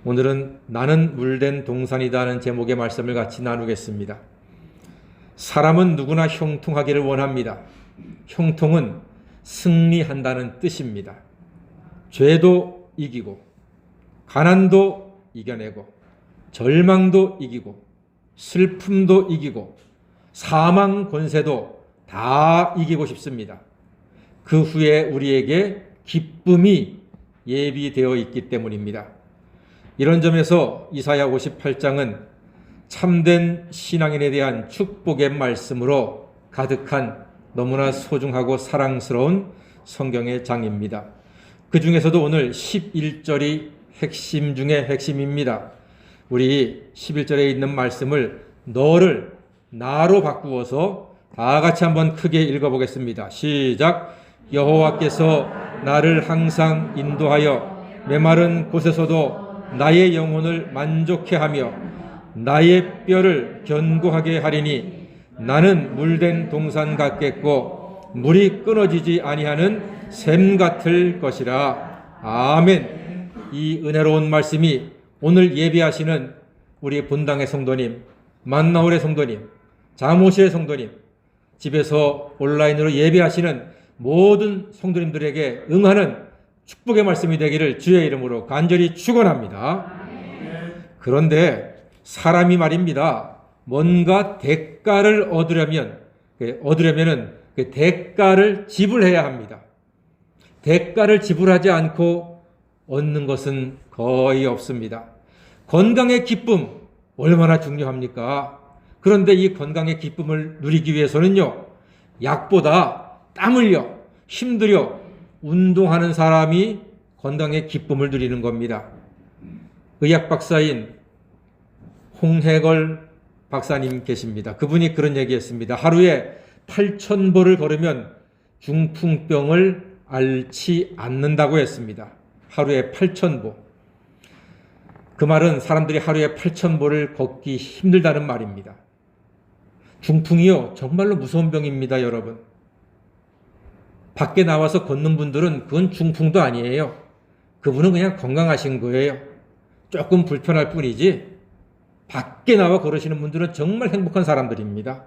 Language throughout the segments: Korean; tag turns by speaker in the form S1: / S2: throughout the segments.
S1: 오늘은 나는 물된 동산이다 하는 제목의 말씀을 같이 나누겠습니다. 사람은 누구나 형통하기를 원합니다. 형통은 승리한다는 뜻입니다. 죄도 이기고 가난도 이겨내고 절망도 이기고 슬픔도 이기고 사망 권세도 다 이기고 싶습니다. 그 후에 우리에게 기쁨이 예비되어 있기 때문입니다. 이런 점에서 이사야 58장은 참된 신앙인에 대한 축복의 말씀으로 가득한 너무나 소중하고 사랑스러운 성경의 장입니다. 그 중에서도 오늘 11절이 핵심 중의 핵심입니다. 우리 11절에 있는 말씀을 너를 나로 바꾸어서 다 같이 한번 크게 읽어보겠습니다. 시작. 여호와께서 나를 항상 인도하여 메마른 곳에서도 나의 영혼을 만족해 하며 나의 뼈를 견고하게 하리니 나는 물된 동산 같겠고 물이 끊어지지 아니하는 샘 같을 것이라. 아멘. 이 은혜로운 말씀이 오늘 예배하시는 우리 본당의 성도님, 만나홀의 성도님, 잠옷의 성도님, 집에서 온라인으로 예배하시는 모든 성도님들에게 응하는 축복의 말씀이 되기를 주의 이름으로 간절히 축원합니다. 그런데 사람이 말입니다. 뭔가 대가를 얻으려면은 그 대가를 지불해야 합니다. 대가를 지불하지 않고 얻는 것은 거의 없습니다. 건강의 기쁨 얼마나 중요합니까? 그런데 이 건강의 기쁨을 누리기 위해서는요, 약보다 땀 흘려 힘들여 운동하는 사람이 건강의 기쁨을 누리는 겁니다. 의학 박사인 홍해걸 박사님 계십니다. 그분이 그런 얘기했습니다. 하루에 8,000보를 걸으면 중풍병을 앓지 않는다고 했습니다. 하루에 8,000보. 그 말은 사람들이 하루에 8,000보를 걷기 힘들다는 말입니다. 중풍이요, 정말로 무서운 병입니다, 여러분. 밖에 나와서 걷는 분들은 그건 중풍도 아니에요. 그분은 그냥 건강하신 거예요. 조금 불편할 뿐이지 밖에 나와 걸으시는 분들은 정말 행복한 사람들입니다.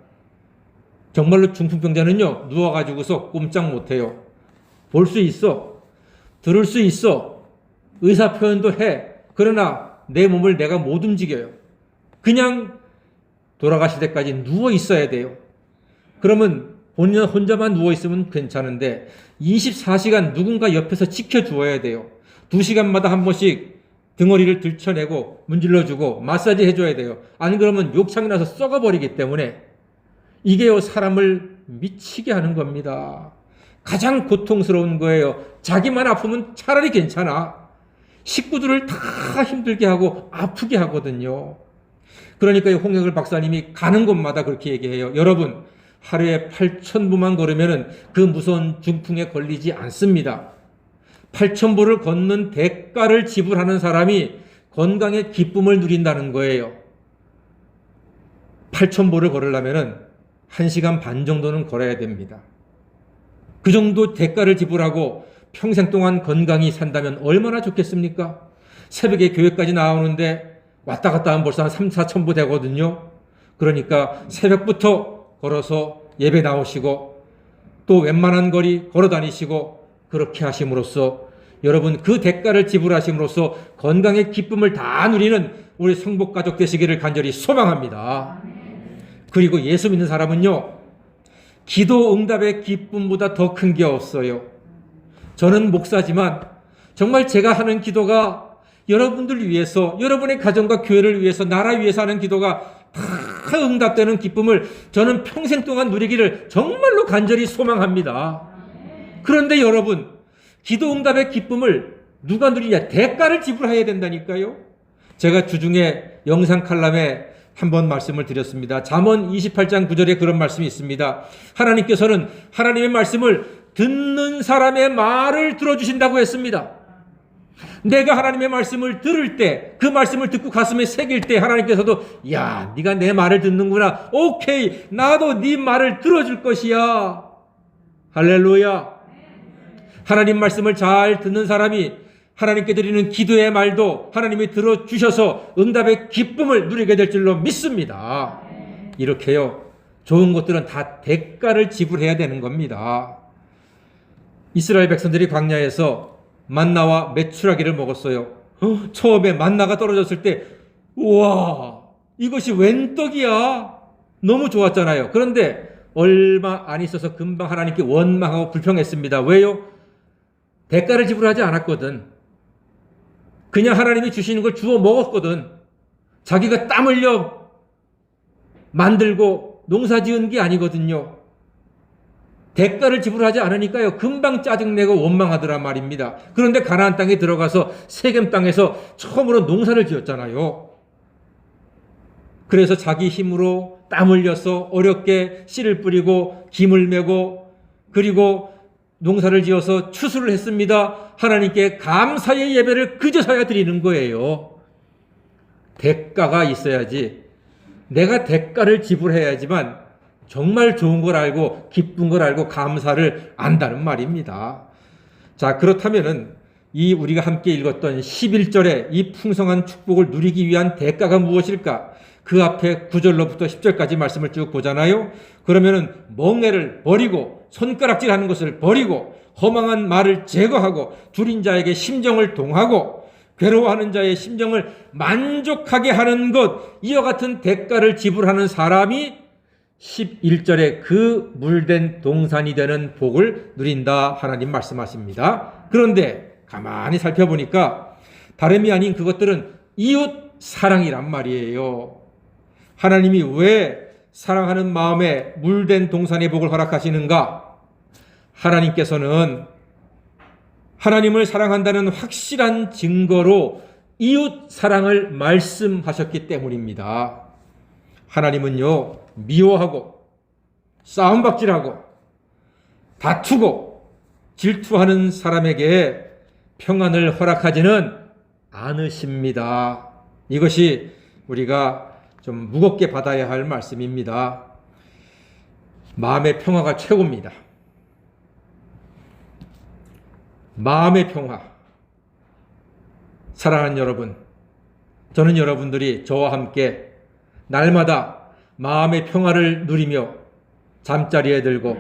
S1: 정말로 중풍병자는요, 누워가지고서 꼼짝 못해요. 볼 수 있어. 들을 수 있어. 의사표현도 해. 그러나 내 몸을 내가 못 움직여요. 그냥 돌아가실 때까지 누워 있어야 돼요. 그러면 혼자만 누워있으면 괜찮은데 24시간 누군가 옆에서 지켜주어야 돼요. 2시간마다 한 번씩 등허리를 들쳐내고 문질러주고 마사지 해줘야 돼요. 안 그러면 욕창이 나서 썩어버리기 때문에 이게요, 사람을 미치게 하는 겁니다. 가장 고통스러운 거예요. 자기만 아프면 차라리 괜찮아. 식구들을 다 힘들게 하고 아프게 하거든요. 그러니까 홍해걸 박사님이 가는 곳마다 그렇게 얘기해요. 여러분, 하루에 8,000보만 걸으면 그 무서운 중풍에 걸리지 않습니다. 8,000보를 걷는 대가를 지불하는 사람이 건강의 기쁨을 누린다는 거예요. 8,000보를 걸으려면 1시간 반 정도는 걸어야 됩니다. 그 정도 대가를 지불하고 평생 동안 건강히 산다면 얼마나 좋겠습니까? 새벽에 교회까지 나오는데 왔다 갔다 하면 벌써 한 3, 4,000보 되거든요. 그러니까 새벽부터 걸어서 예배 나오시고 또 웬만한 거리 걸어 다니시고 그렇게 하심으로써 여러분 그 대가를 지불하심으로써 건강의 기쁨을 다 누리는 우리 성복가족 되시기를 간절히 소망합니다. 그리고 예수 믿는 사람은요, 기도 응답의 기쁨보다 더 큰 게 없어요. 저는 목사지만 정말 제가 하는 기도가 여러분들 위해서, 여러분의 가정과 교회를 위해서, 나라 위해서 하는 기도가 다 응답되는 기쁨을 저는 평생 동안 누리기를 정말로 간절히 소망합니다. 그런데 여러분, 기도 응답의 기쁨을 누가 누리냐? 대가를 지불해야 된다니까요. 제가 주중에 영상 칼럼에 한번 말씀을 드렸습니다. 잠언 28장 9절에 그런 말씀이 있습니다. 하나님께서는 하나님의 말씀을 듣는 사람의 말을 들어주신다고 했습니다. 내가 하나님의 말씀을 들을 때, 그 말씀을 듣고 가슴에 새길 때 하나님께서도 야, 네가 내 말을 듣는구나. 오케이, 나도 네 말을 들어줄 것이야. 할렐루야. 하나님 말씀을 잘 듣는 사람이 하나님께 드리는 기도의 말도 하나님이 들어주셔서 응답의 기쁨을 누리게 될 줄로 믿습니다. 이렇게요, 좋은 것들은 다 대가를 지불해야 되는 겁니다. 이스라엘 백성들이 광야에서 만나와 메추라기를 먹었어요. 처음에 만나가 떨어졌을 때 우와, 이것이 웬 떡이야? 너무 좋았잖아요. 그런데 얼마 안 있어서 금방 하나님께 원망하고 불평했습니다. 왜요? 대가를 지불하지 않았거든. 그냥 하나님이 주시는 걸 주워 먹었거든. 자기가 땀 흘려 만들고 농사 지은 게 아니거든요. 대가를 지불하지 않으니까요, 금방 짜증내고 원망하더란 말입니다. 그런데 가나안 땅에 들어가서 세겜 땅에서 처음으로 농사를 지었잖아요. 그래서 자기 힘으로 땀 흘려서 어렵게 씨를 뿌리고 김을 메고 그리고 농사를 지어서 추수를 했습니다. 하나님께 감사의 예배를 그제서야 드리는 거예요. 대가가 있어야지. 내가 대가를 지불해야지만 정말 좋은 걸 알고 기쁜 걸 알고 감사를 안다는 말입니다. 자, 그렇다면은 이 우리가 함께 읽었던 11절의 이 풍성한 축복을 누리기 위한 대가가 무엇일까? 그 앞에 9절로부터 10절까지 말씀을 쭉 보잖아요. 그러면은 멍에를 버리고 손가락질하는 것을 버리고 허망한 말을 제거하고 둘인 자에게 심정을 동하고 괴로워하는 자의 심정을 만족하게 하는 것, 이와 같은 대가를 지불하는 사람이 11절에 그 물된 동산이 되는 복을 누린다 하나님 말씀하십니다. 그런데 가만히 살펴보니까 다름이 아닌 그것들은 이웃 사랑이란 말이에요. 하나님이 왜 사랑하는 마음에 물된 동산의 복을 허락하시는가? 하나님께서는 하나님을 사랑한다는 확실한 증거로 이웃 사랑을 말씀하셨기 때문입니다. 하나님은요, 미워하고 싸움박질하고 다투고 질투하는 사람에게 평안을 허락하지는 않으십니다. 이것이 우리가 좀 무겁게 받아야 할 말씀입니다. 마음의 평화가 최고입니다. 마음의 평화. 사랑하는 여러분, 저는 여러분들이 저와 함께 날마다 마음의 평화를 누리며 잠자리에 들고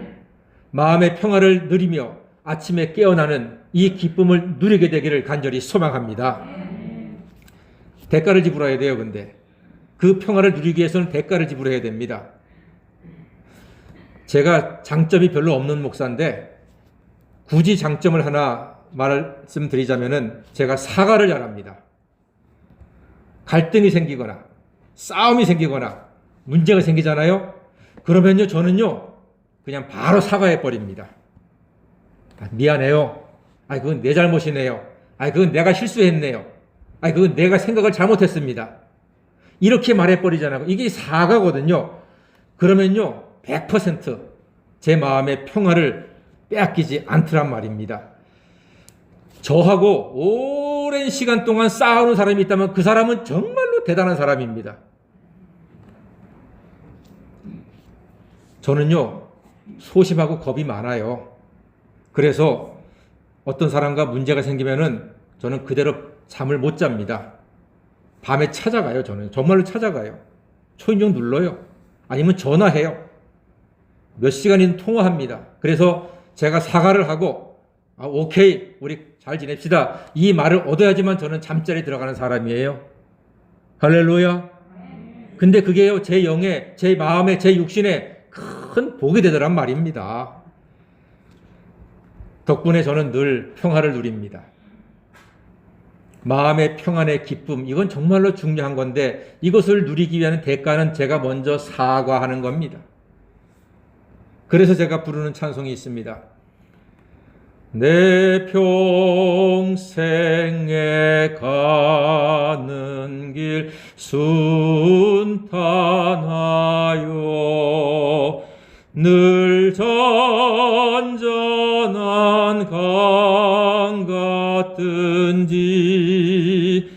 S1: 마음의 평화를 누리며 아침에 깨어나는 이 기쁨을 누리게 되기를 간절히 소망합니다. 대가를 지불해야 돼요. 근데 그 평화를 누리기 위해서는 대가를 지불해야 됩니다. 제가 장점이 별로 없는 목사인데 굳이 장점을 하나 말씀드리자면은 제가 사과를 잘합니다. 갈등이 생기거나 싸움이 생기거나 문제가 생기잖아요. 그러면요, 저는요 그냥 바로 사과해 버립니다. 미안해요. 그건 내 잘못이네요. 그건 내가 실수했네요. 그건 내가 생각을 잘못했습니다. 이렇게 말해 버리잖아요. 이게 사과거든요. 그러면요 100% 제 마음의 평화를 빼앗기지 않더란 말입니다. 저하고 오랜 시간 동안 싸우는 사람이 있다면 그 사람은 정말로 대단한 사람입니다. 저는요 소심하고 겁이 많아요. 그래서 어떤 사람과 문제가 생기면은 저는 그대로 잠을 못 잡니다. 밤에 찾아가요. 저는 정말로 찾아가요. 초인종 눌러요. 아니면 전화해요. 몇 시간이든 통화합니다. 그래서 제가 사과를 하고 오케이, 우리 잘 지냅시다, 이 말을 얻어야지만 저는 잠자리에 들어가는 사람이에요. 할렐루야. 근데 그게요 제 영에, 제 마음에, 제 육신에 큰 복이 되더란 말입니다. 덕분에 저는 늘 평화를 누립니다. 마음의 평안의 기쁨, 이건 정말로 중요한 건데 이것을 누리기 위한 대가는 제가 먼저 사과하는 겁니다. 그래서 제가 부르는 찬송이 있습니다. 내 평생에 가는 길 순탄하여 늘 잔잔한 강 같든지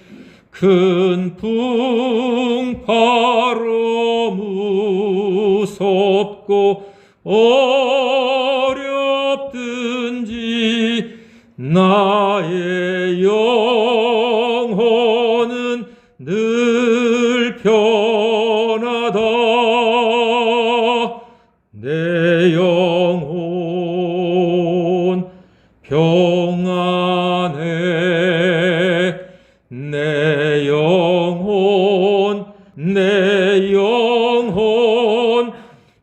S1: 큰 풍파로 무섭고 어렵든지 나의 영 늘 편하다. 내 영혼 평안해. 내 영혼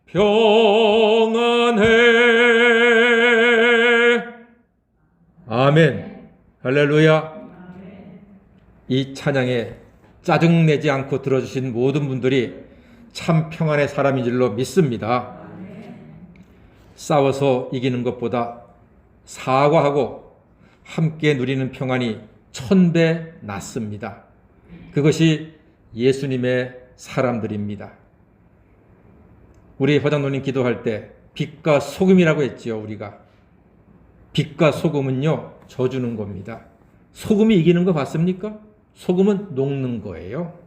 S1: 평안해. 아멘. 할렐루야. 이 찬양에 짜증내지 않고 들어주신 모든 분들이 참 평안의 사람인 줄로 믿습니다. 싸워서 이기는 것보다 사과하고 함께 누리는 평안이 1000배 낫습니다. 그것이 예수님의 사람들입니다. 우리 허장노님 기도할 때 빛과 소금이라고 했지요. 우리가 빛과 소금은요, 져주는 겁니다. 소금이 이기는 거 봤습니까? 소금은 녹는 거예요.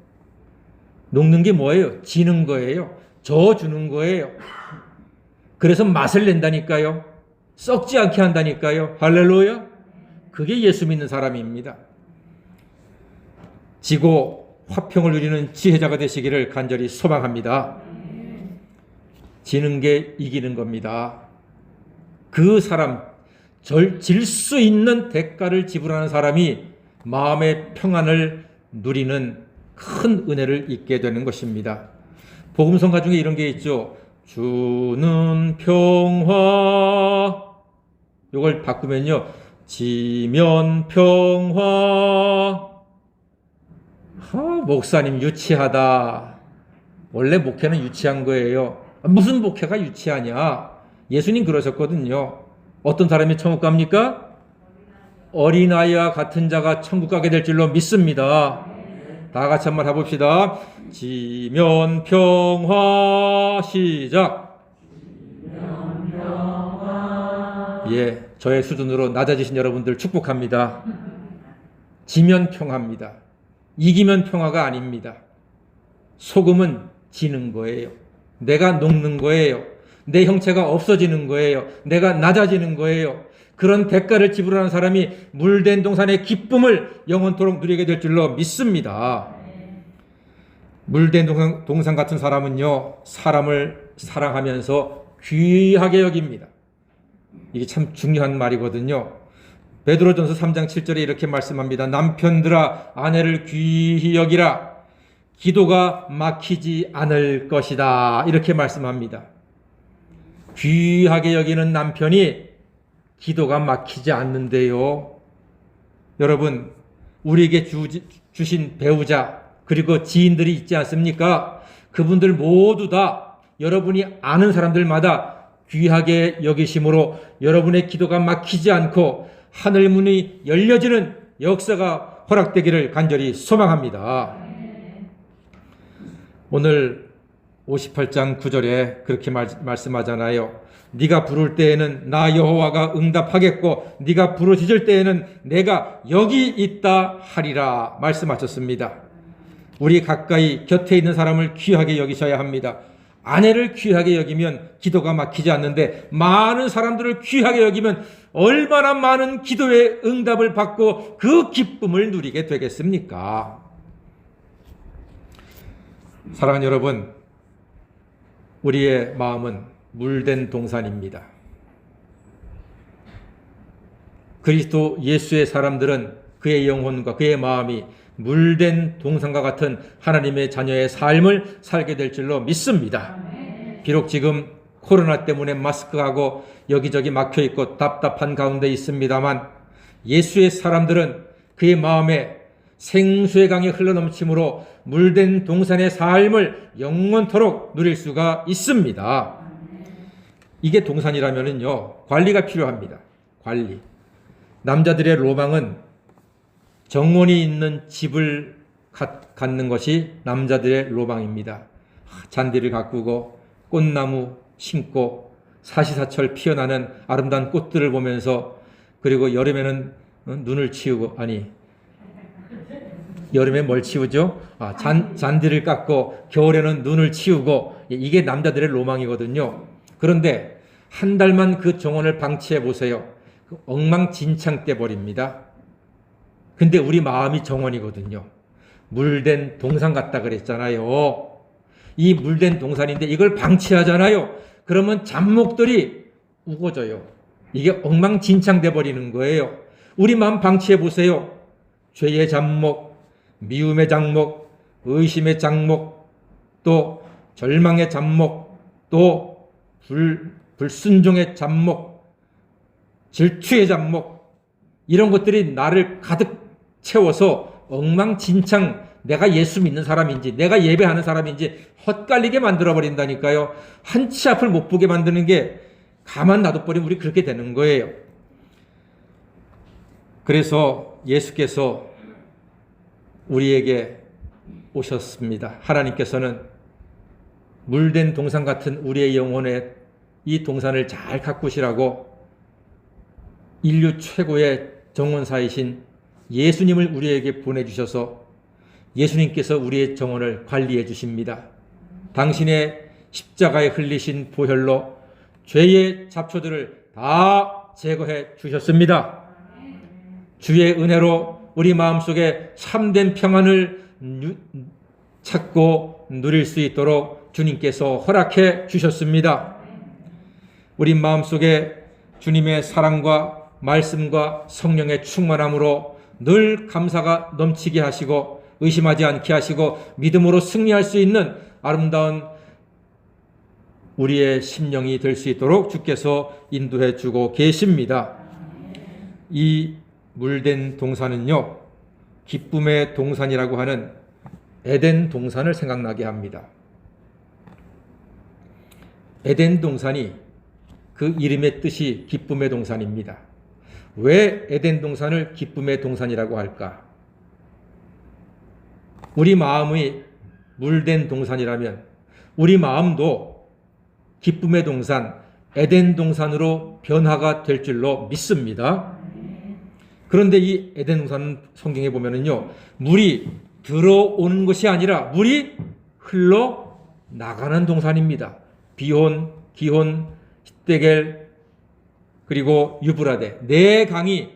S1: 녹는 게 뭐예요? 지는 거예요. 져주는 거예요. 그래서 맛을 낸다니까요. 썩지 않게 한다니까요. 할렐루야. 그게 예수 믿는 사람입니다. 지고 화평을 누리는 지혜자가 되시기를 간절히 소망합니다. 지는 게 이기는 겁니다. 그 사람, 질 수 있는 대가를 지불하는 사람이 마음의 평안을 누리는 큰 은혜를 잊게 되는 것입니다. 복음성가 중에 이런 게 있죠. 주는 평화. 이걸 바꾸면요, 지면 평화. 목사님 유치하다. 원래 목회는 유치한 거예요. 무슨 목회가 유치하냐? 예수님 그러셨거든요. 어떤 사람이 천국 갑니까? 어린아이와 같은 자가 천국 가게 될 줄로 믿습니다. 다 같이 한번 해봅시다. 지면 평화. 시작. 지면 평화. 예, 저의 수준으로 낮아지신 여러분들 축복합니다. 지면 평화입니다. 이기면 평화가 아닙니다. 소금은 지는 거예요. 내가 녹는 거예요. 내 형체가 없어지는 거예요. 내가 낮아지는 거예요. 그런 대가를 지불하는 사람이 물된 동산의 기쁨을 영원토록 누리게 될 줄로 믿습니다. 물된 동산 같은 사람은요, 사람을 사랑하면서 귀하게 여깁니다. 이게 참 중요한 말이거든요. 베드로전서 3장 7절에 이렇게 말씀합니다. 남편들아 아내를 귀히 여기라. 기도가 막히지 않을 것이다. 이렇게 말씀합니다. 귀하게 여기는 남편이 기도가 막히지 않는데요. 여러분, 우리에게 주신 배우자 그리고 지인들이 있지 않습니까? 그분들 모두 다 여러분이 아는 사람들마다 귀하게 여기심으로 여러분의 기도가 막히지 않고 하늘문이 열려지는 역사가 허락되기를 간절히 소망합니다. 오늘 58장 9절에 그렇게 말씀하잖아요. 네가 부를 때에는 나 여호와가 응답하겠고 네가 부르짖을 때에는 내가 여기 있다 하리라 말씀하셨습니다. 우리 가까이 곁에 있는 사람을 귀하게 여기셔야 합니다. 아내를 귀하게 여기면 기도가 막히지 않는데 많은 사람들을 귀하게 여기면 얼마나 많은 기도의 응답을 받고 그 기쁨을 누리게 되겠습니까? 사랑하는 여러분, 우리의 마음은 물된 동산입니다. 그리스도 예수의 사람들은 그의 영혼과 그의 마음이 물된 동산과 같은 하나님의 자녀의 삶을 살게 될 줄로 믿습니다. 비록 지금 코로나 때문에 마스크하고 여기저기 막혀있고 답답한 가운데 있습니다만 예수의 사람들은 그의 마음에 생수의 강이 흘러넘침으로 물된 동산의 삶을 영원토록 누릴 수가 있습니다. 이게 동산이라면요, 관리가 필요합니다. 관리. 남자들의 로망은 정원이 있는 집을 갖는 것이 남자들의 로망입니다. 잔디를 가꾸고 꽃나무 심고 사시사철 피어나는 아름다운 꽃들을 보면서, 그리고 여름에는 눈을 치우고, 여름에 뭘 치우죠? 잔디를 깎고 겨울에는 눈을 치우고, 이게 남자들의 로망이거든요. 그런데 한 달만 그 정원을 방치해 보세요. 엉망진창 돼 버립니다. 근데 우리 마음이 정원이거든요. 물된 동산 같다 그랬잖아요. 이 물된 동산인데 이걸 방치하잖아요. 그러면 잡목들이 우거져요. 이게 엉망진창돼 버리는 거예요. 우리 마음 방치해 보세요. 죄의 잡목, 미움의 잡목, 의심의 잡목, 또 절망의 잡목, 또 불순종의 잡목, 질투의 잡목, 이런 것들이 나를 가득 채워서 엉망진창, 내가 예수 믿는 사람인지 내가 예배하는 사람인지 헛갈리게 만들어버린다니까요. 한치 앞을 못 보게 만드는 게 가만 놔둬버리면 우리 그렇게 되는 거예요. 그래서 예수께서 우리에게 오셨습니다. 하나님께서는 물된 동산 같은 우리의 영혼에 이 동산을 잘 가꾸시라고 인류 최고의 정원사이신 예수님을 우리에게 보내주셔서 예수님께서 우리의 정원을 관리해 주십니다. 당신의 십자가에 흘리신 보혈로 죄의 잡초들을 다 제거해 주셨습니다. 주의 은혜로 우리 마음속에 참된 평안을 찾고 누릴 수 있도록 주님께서 허락해 주셨습니다. 우리 마음속에 주님의 사랑과 말씀과 성령의 충만함으로 늘 감사가 넘치게 하시고 의심하지 않게 하시고 믿음으로 승리할 수 있는 아름다운 우리의 심령이 될 수 있도록 주께서 인도해 주고 계십니다. 이 물된 동산은요, 기쁨의 동산이라고 하는 에덴 동산을 생각나게 합니다. 에덴 동산이 그 이름의 뜻이 기쁨의 동산입니다. 왜 에덴 동산을 기쁨의 동산이라고 할까? 우리 마음이 물된 동산이라면 우리 마음도 기쁨의 동산, 에덴 동산으로 변화가 될 줄로 믿습니다. 그런데 이 에덴 동산은 성경에 보면은요, 물이 들어오는 것이 아니라 물이 흘러 나가는 동산입니다. 비혼, 기혼, 히데겔, 그리고 유브라데 네 강이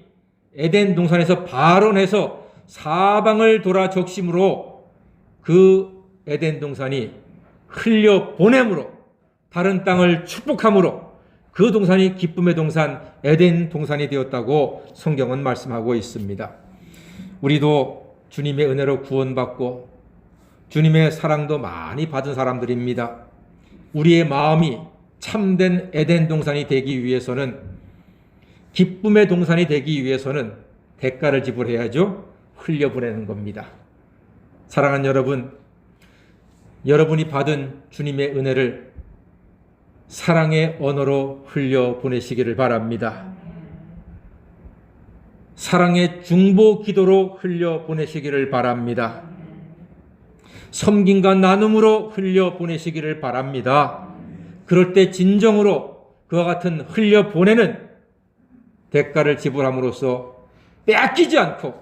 S1: 에덴 동산에서 발원해서 사방을 돌아 적심으로 그 에덴 동산이 흘려 보냄으로 다른 땅을 축복함으로 그 동산이 기쁨의 동산, 에덴 동산이 되었다고 성경은 말씀하고 있습니다. 우리도 주님의 은혜로 구원받고 주님의 사랑도 많이 받은 사람들입니다. 우리의 마음이 참된 에덴 동산이 되기 위해서는, 기쁨의 동산이 되기 위해서는 대가를 지불해야죠. 흘려보내는 겁니다. 사랑하는 여러분, 여러분이 받은 주님의 은혜를 사랑의 언어로 흘려보내시기를 바랍니다. 사랑의 중보 기도로 흘려보내시기를 바랍니다. 섬김과 나눔으로 흘려보내시기를 바랍니다. 그럴 때 진정으로 그와 같은 흘려보내는 대가를 지불함으로써 빼앗기지 않고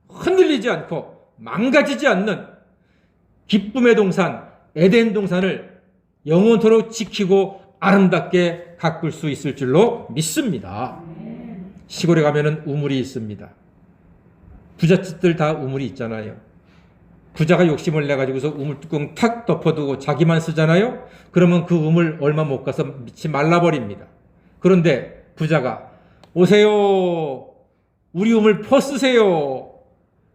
S1: 흔들리지 않고 망가지지 않는 기쁨의 동산, 에덴 동산을 영원토록 지키고 아름답게 가꿀 수 있을 줄로 믿습니다. 시골에 가면은 우물이 있습니다. 부잣집들 다 우물이 있잖아요. 부자가 욕심을 내가지고서 우물 뚜껑 탁 덮어두고 자기만 쓰잖아요. 그러면 그 우물 얼마 못 가서 밑이 말라버립니다. 그런데 부자가 오세요, 우리 우물 퍼쓰세요.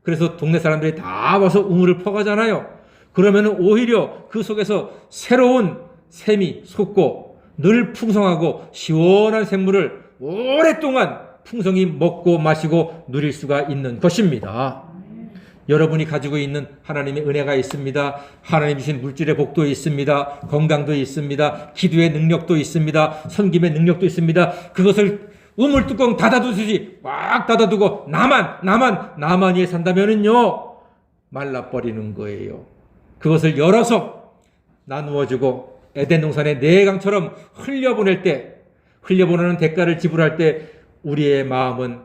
S1: 그래서 동네 사람들이 다 와서 우물을 퍼가잖아요. 그러면 오히려 그 속에서 새로운 샘이 솟고 늘 풍성하고 시원한 샘물을 오랫동안 풍성히 먹고 마시고 누릴 수가 있는 것입니다. 여러분이 가지고 있는 하나님의 은혜가 있습니다. 하나님 주신 물질의 복도 있습니다. 건강도 있습니다. 기도의 능력도 있습니다. 섬김의 능력도 있습니다. 그것을 우물 뚜껑 닫아두듯이 꽉 닫아두고 나만 위해 산다면은요, 말라버리는 거예요. 그것을 열어서 나누어주고 에덴 동산의 네 강처럼 흘려보낼 때, 흘려보내는 대가를 지불할 때 우리의 마음은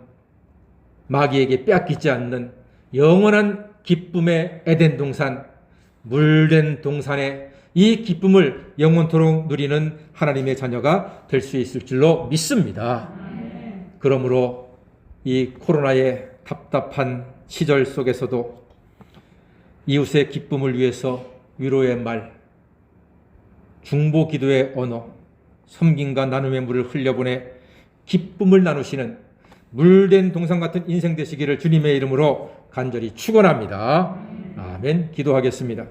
S1: 마귀에게 빼앗기지 않는 영원한 기쁨의 에덴 동산, 물된 동산의 이 기쁨을 영원토록 누리는 하나님의 자녀가 될 수 있을 줄로 믿습니다. 그러므로 이 코로나의 답답한 시절 속에서도 이웃의 기쁨을 위해서 위로의 말, 중보 기도의 언어, 섬김과 나눔의 물을 흘려보내 기쁨을 나누시는 물된 동상 같은 인생 되시기를 주님의 이름으로 간절히 축원합니다. 아멘. 기도하겠습니다.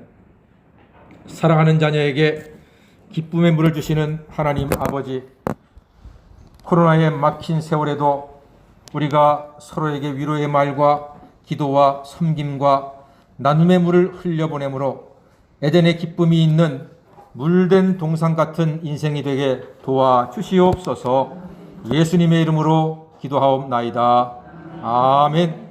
S1: 사랑하는 자녀에게 기쁨의 물을 주시는 하나님 아버지, 코로나에 막힌 세월에도 우리가 서로에게 위로의 말과 기도와 섬김과 나눔의 물을 흘려보내므로 에덴의 기쁨이 있는 물된 동상 같은 인생이 되게 도와주시옵소서. 예수님의 이름으로 기도하옵나이다. 아멘.